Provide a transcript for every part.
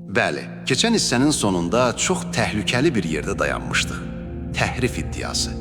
Bəli, keçən hissənin sonunda çox təhlükəli bir yerdə dayanmışdıq. Təhrif iddiası.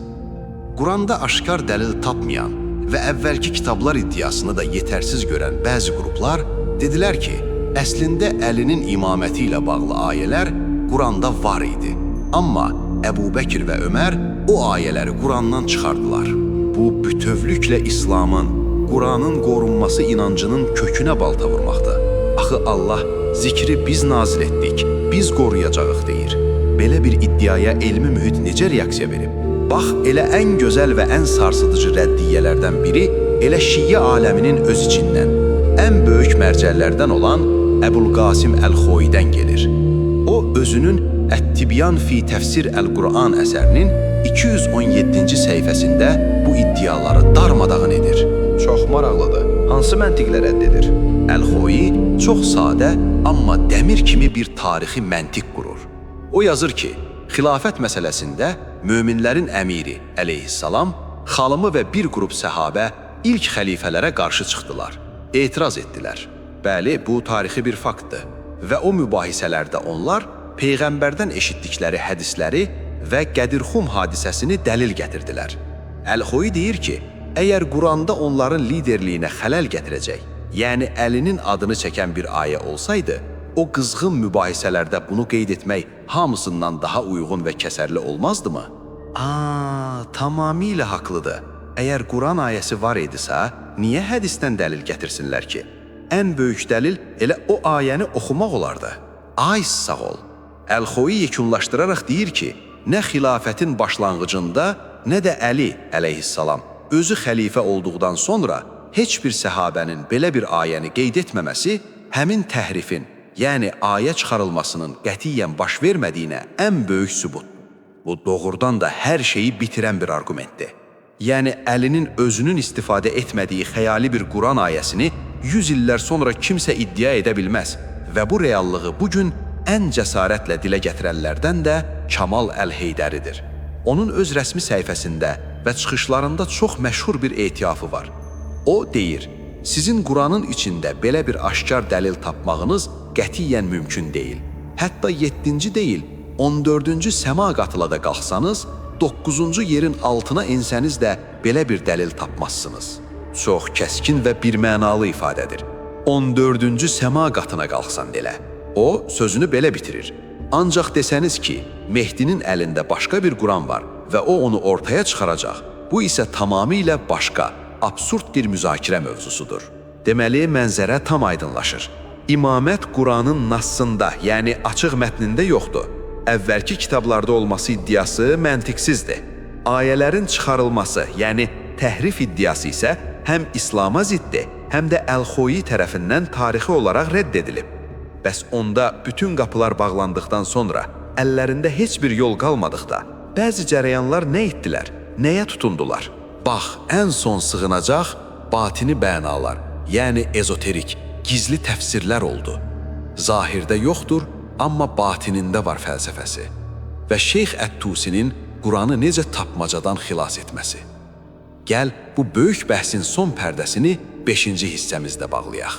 Quranda aşkar dəlil tapmayan və əvvəlki kitablar iddiasını da yetərsiz görən bəzi qruplar dedilər ki, əslində Əlinin imaməti ilə bağlı ayələr Quranda var idi. Amma Əbu Bəkir və Ömər o ayələri Qurandan çıxardılar. Bu bütövlüklə İslamın, Quranın qorunması inancının kökünə balta vurmaqdır. Axı Allah zikri biz nazil etdik, biz qoruyacağıq deyir. Belə bir iddiaya elmi mühit necə reaksiya verib? Bax, elə ən gözəl və ən sarsıdıcı rəddiyyələrdən biri elə Şiə aləminin öz içindən, ən böyük mərcəllərdən olan Əbul-Qasim Əl-Xoidən gelir. O, özünün Ət-Tibyan fi Təfsir Əl-Quran əsərinin 217-ci səhifəsində bu iddiaları darmadağın edir. Çox maraqlıdır. Hansı məntiqlə rədd edir? Əl-Xoi çox sadə, amma dəmir kimi bir tarixi məntiq qurur. O yazır ki, xilafət məsələsində möminlərin əmiri əleyhissalam, xalımı və bir qrup səhabə ilk xəlifələrə qarşı çıxdılar, etiraz etdilər. Bəli, bu tarixi bir faktdır və o mübahisələrdə onlar Peyğəmbərdən eşitdikləri hədisləri və Qədirxum hadisəsini dəlil gətirdilər. Əl-Xoi deyir ki, əgər Quranda onların liderliyinə xələl gətirəcək, yəni Əlinin adını çəkən bir ayə olsaydı, o qızğın mübahisələrdə bunu qeyd etmək hamısından daha uyğun və kəsərli olmazdımı? Tamamilə haqlıdır. Əgər Quran ayəsi var idisə, niyə hədisdən dəlil gətirsinlər ki? Ən böyük dəlil elə o ayəni oxumaq olardı. Ay sağ ol. Əl-Xoi yekunlaşdıraraq deyir ki, nə xilafətin başlanğıcında, nə də Əli əleyhissalam özü xəlifə olduqdan sonra heç bir səhabənin belə bir ayəni qeyd etməməsi həmin təhrifin, yəni ayə çıxarılmasının qətiyyən baş vermədiyinə ən böyük sübut. Bu doğrudan da hər şeyi bitirən bir argumentdir. Yəni Əlinin özünün istifadə etmədiyi xəyali bir Quran ayəsini 100 illər sonra kimsə iddia edə bilməz və bu reallığı bugün ən cəsarətlə dilə gətirənlərdən də Kamal Əl-Heydəridir. Onun öz rəsmi səhifəsində və çıxışlarında çox məşhur bir etirafı var. O deyir, sizin Quranın içində belə bir aşkar dəlil tapmağınız qətiyyən mümkün deyil. Hətta 7-ci deyil, 14-cü səma qatına da qalxsanız, 9-cu yerin altına insəniz də belə bir dəlil tapmazsınız. Çox kəskin və birmənalı ifadədir. 14-cü səma qatına qalxsan delə. O, sözünü belə bitirir. Ancaq desəniz ki, Mehdinin əlində başqa bir Quran var və o onu ortaya çıxaracaq, bu isə tamamilə başqa, absurd bir müzakirə mövzusudur. Deməli, mənzərə tam aydınlaşır. İmamət Quranın nassında, yəni açıq mətnində yoxdur. Əvvəlki kitablarda olması iddiası məntiqsizdir. Ayələrin çıxarılması, yəni təhrif iddiası isə həm İslama ziddir, həm də Əl-Xoi tərəfindən tarixi olaraq rədd edilib. Bəs onda bütün qapılar bağlandıqdan sonra əllərində heç bir yol qalmadıqda bəzi cərəyanlar nə etdilər, nəyə tutundular? Bax, ən son sığınacaq batini bənalar, yəni ezoterik, gizli təfsirlər oldu. Zahirdə yoxdur, amma batinində var fəlsəfəsi və Şeyx Ət-Tusinin Quranı necə tapmacadan xilas etməsi. Gəl, bu böyük bəhsin son pərdəsini 5-ci hissəmizdə bağlayaq.